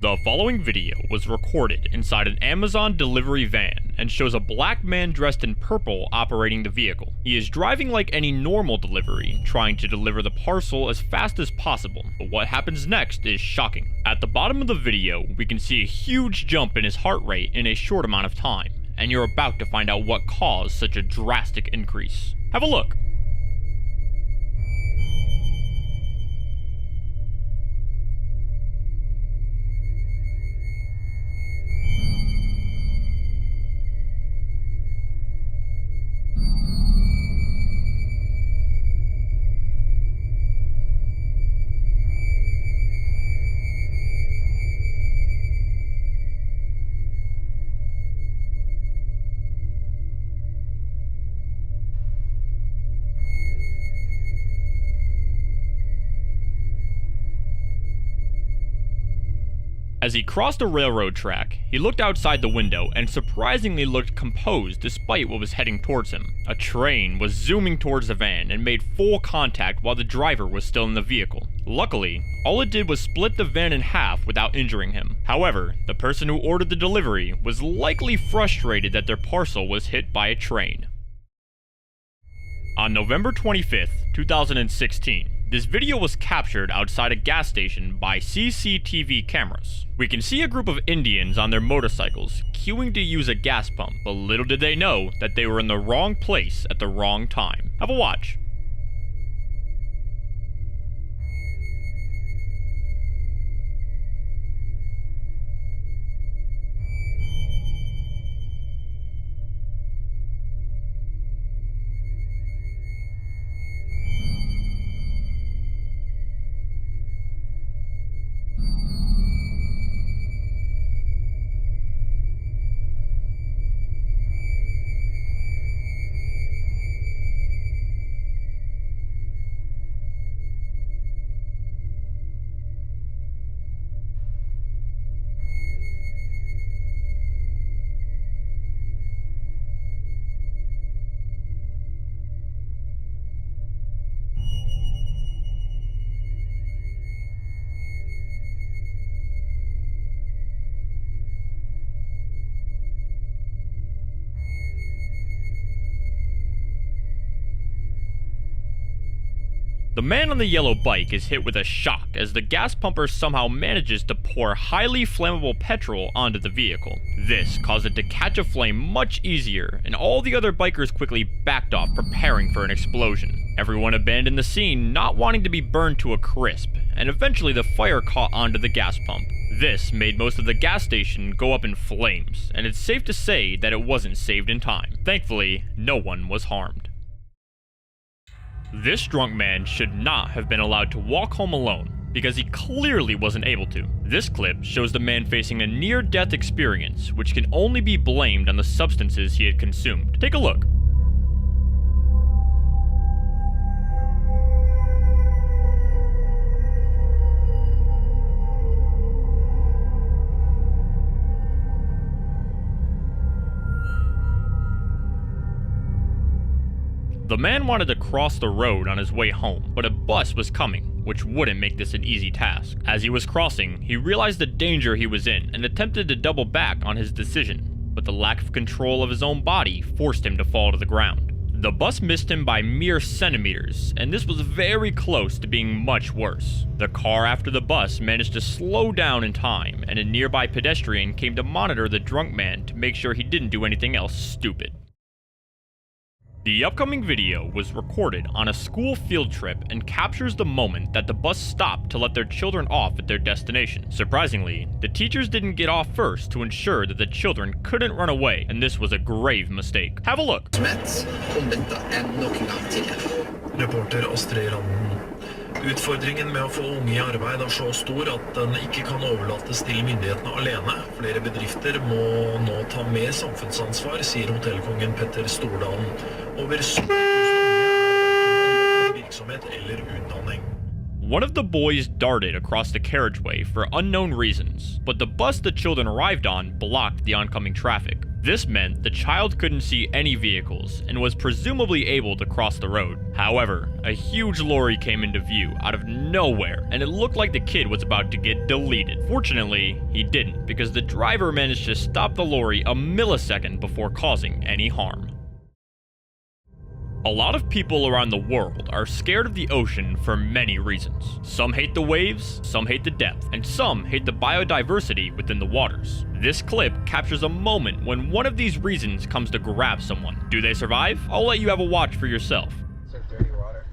The following video was recorded inside an Amazon delivery van and shows a black man dressed in purple operating the vehicle. He is driving like any normal delivery, trying to deliver the parcel as fast as possible, but what happens next is shocking. At the bottom of the video, we can see a huge jump in his heart rate in a short amount of time, and you're about to find out what caused such a drastic increase. Have a look. As he crossed a railroad track, he looked outside the window and surprisingly looked composed despite what was heading towards him. A train was zooming towards the van and made full contact while the driver was still in the vehicle. Luckily, all it did was split the van in half without injuring him. However, the person who ordered the delivery was likely frustrated that their parcel was hit by a train. On November 25th, 2016, this video was captured outside a gas station by CCTV cameras. We can see a group of Indians on their motorcycles queuing to use a gas pump, but little did they know that they were in the wrong place at the wrong time. Have a watch. The man on the yellow bike is hit with a shock as the gas pumper somehow manages to pour highly flammable petrol onto the vehicle. This caused it to catch a flame much easier, and all the other bikers quickly backed off, preparing for an explosion. Everyone abandoned the scene, not wanting to be burned to a crisp, and eventually the fire caught onto the gas pump. This made most of the gas station go up in flames, and it's safe to say that it wasn't saved in time. Thankfully, no one was harmed. This drunk man should not have been allowed to walk home alone, because he clearly wasn't able to. This clip shows the man facing a near-death experience, which can only be blamed on the substances he had consumed. Take a look. The man wanted to cross the road on his way home, but a bus was coming, which wouldn't make this an easy task. As he was crossing, he realized the danger he was in and attempted to double back on his decision, but the lack of control of his own body forced him to fall to the ground. The bus missed him by mere centimeters, and this was very close to being much worse. The car after the bus managed to slow down in time, and a nearby pedestrian came to monitor the drunk man to make sure he didn't do anything else stupid. The upcoming video was recorded on a school field trip and captures the moment that the bus stopped to let their children off at their destination. Surprisingly, the teachers didn't get off first to ensure that the children couldn't run away, and this was a grave mistake. Have a look. Utfordringen med å få unge I arbeid så stor at den ikke kan overlates til myndighetene alene. Flere bedrifter må nå ta mer samfunnsansvar, sier hotellkongen Petter Stordalen. Over 70 unge virksomhet eller utdanning. One of the boys darted across the carriageway for unknown reasons, but the bus the children arrived on blocked the oncoming traffic. This meant the child couldn't see any vehicles and was presumably able to cross the road. However, a huge lorry came into view out of nowhere, and it looked like the kid was about to get deleted. Fortunately, he didn't, because the driver managed to stop the lorry a millisecond before causing any harm. A lot of people around the world are scared of the ocean for many reasons. Some hate the waves, some hate the depth, and some hate the biodiversity within the waters. This clip captures a moment when one of these reasons comes to grab someone. Do they survive? I'll let you have a watch for yourself. It's like dirty water.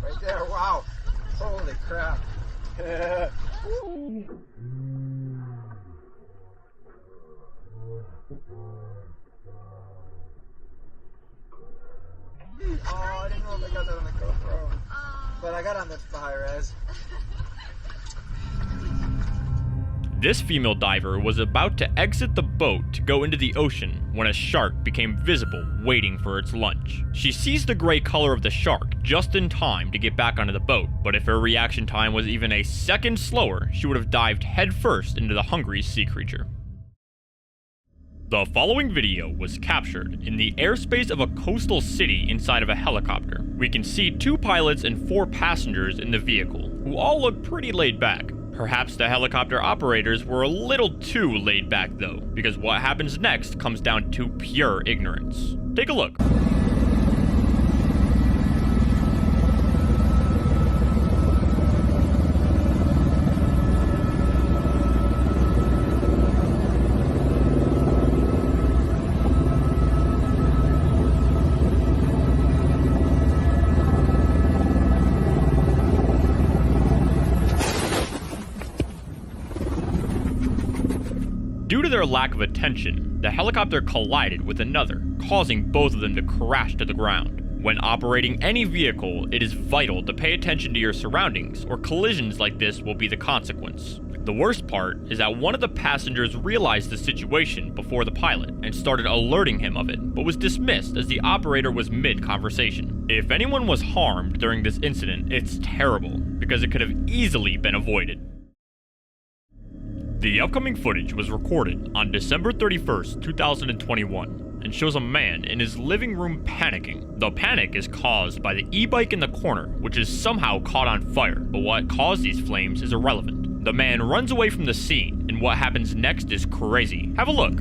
Right there, wow. Holy crap. Oh, I didn't know if I got that on the GoPro. But I got on the high res. This female diver was about to exit the boat to go into the ocean when a shark became visible waiting for its lunch. She sees the gray color of the shark just in time to get back onto the boat, but if her reaction time was even a second slower, she would have dived headfirst into the hungry sea creature. The following video was captured in the airspace of a coastal city inside of a helicopter. We can see 2 pilots and 4 passengers in the vehicle, who all look pretty laid back. Perhaps the helicopter operators were a little too laid back though, because what happens next comes down to pure ignorance. Take a look. Due to their lack of attention, the helicopter collided with another, causing both of them to crash to the ground. When operating any vehicle, it is vital to pay attention to your surroundings, or collisions like this will be the consequence. The worst part is that one of the passengers realized the situation before the pilot and started alerting him of it, but was dismissed as the operator was mid-conversation. If anyone was harmed during this incident, it's terrible, because it could have easily been avoided. The upcoming footage was recorded on December 31st, 2021, and shows a man in his living room panicking. The panic is caused by the e-bike in the corner, which is somehow caught on fire, but what caused these flames is irrelevant. The man runs away from the scene, and what happens next is crazy. Have a look.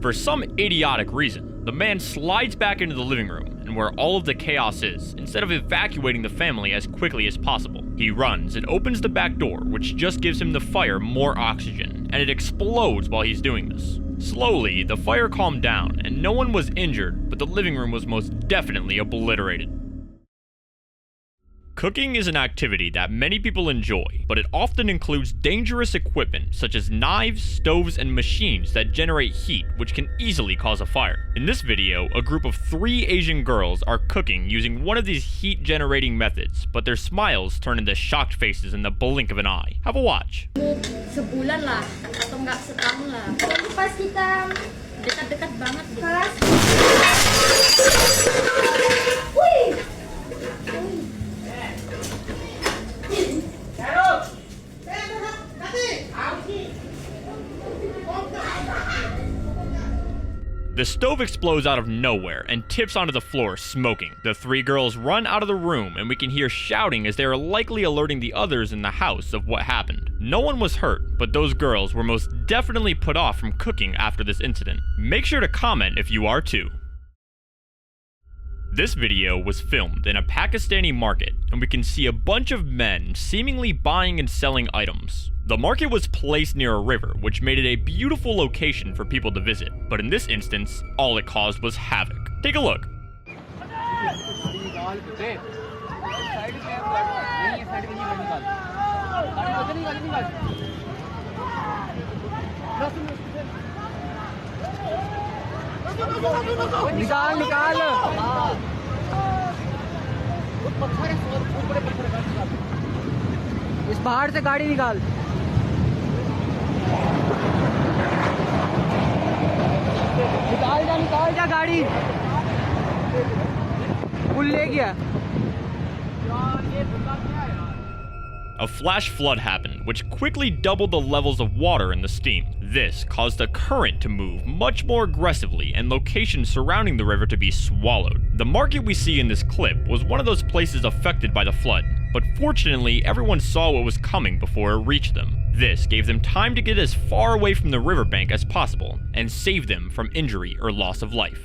For some idiotic reason, the man slides back into the living room and where all of the chaos is, instead of evacuating the family as quickly as possible. He runs and opens the back door, which just gives him the fire more oxygen, and it explodes while he's doing this. Slowly, the fire calmed down, and no one was injured, but the living room was most definitely obliterated. Cooking is an activity that many people enjoy, but it often includes dangerous equipment such as knives, stoves, and machines that generate heat, which can easily cause a fire. In this video, a group of 3 Asian girls are cooking using one of these heat-generating methods, but their smiles turn into shocked faces in the blink of an eye. Have a watch. Sebulan lah, atau enggak setahun lah. Jadi pas kita dekat-dekat banget pas. Wih. The stove explodes out of nowhere and tips onto the floor, smoking. The 3 girls run out of the room, and we can hear shouting as they are likely alerting the others in the house of what happened. No one was hurt, but those girls were most definitely put off from cooking after this incident. Make sure to comment if you are too. This video was filmed in a Pakistani market, and we can see a bunch of men seemingly buying and selling items. The market was placed near a river, which made it a beautiful location for people to visit, but in this instance, all it caused was havoc. Take a look. निकाल निकाल इस पहाड़ से गाड़ी निकाल निकाल जा गाड़ी पुल ले गया A flash flood happened, which quickly doubled the levels of water in the stream. This caused the current to move much more aggressively and locations surrounding the river to be swallowed. The market we see in this clip was one of those places affected by the flood, but fortunately everyone saw what was coming before it reached them. This gave them time to get as far away from the riverbank as possible and save them from injury or loss of life.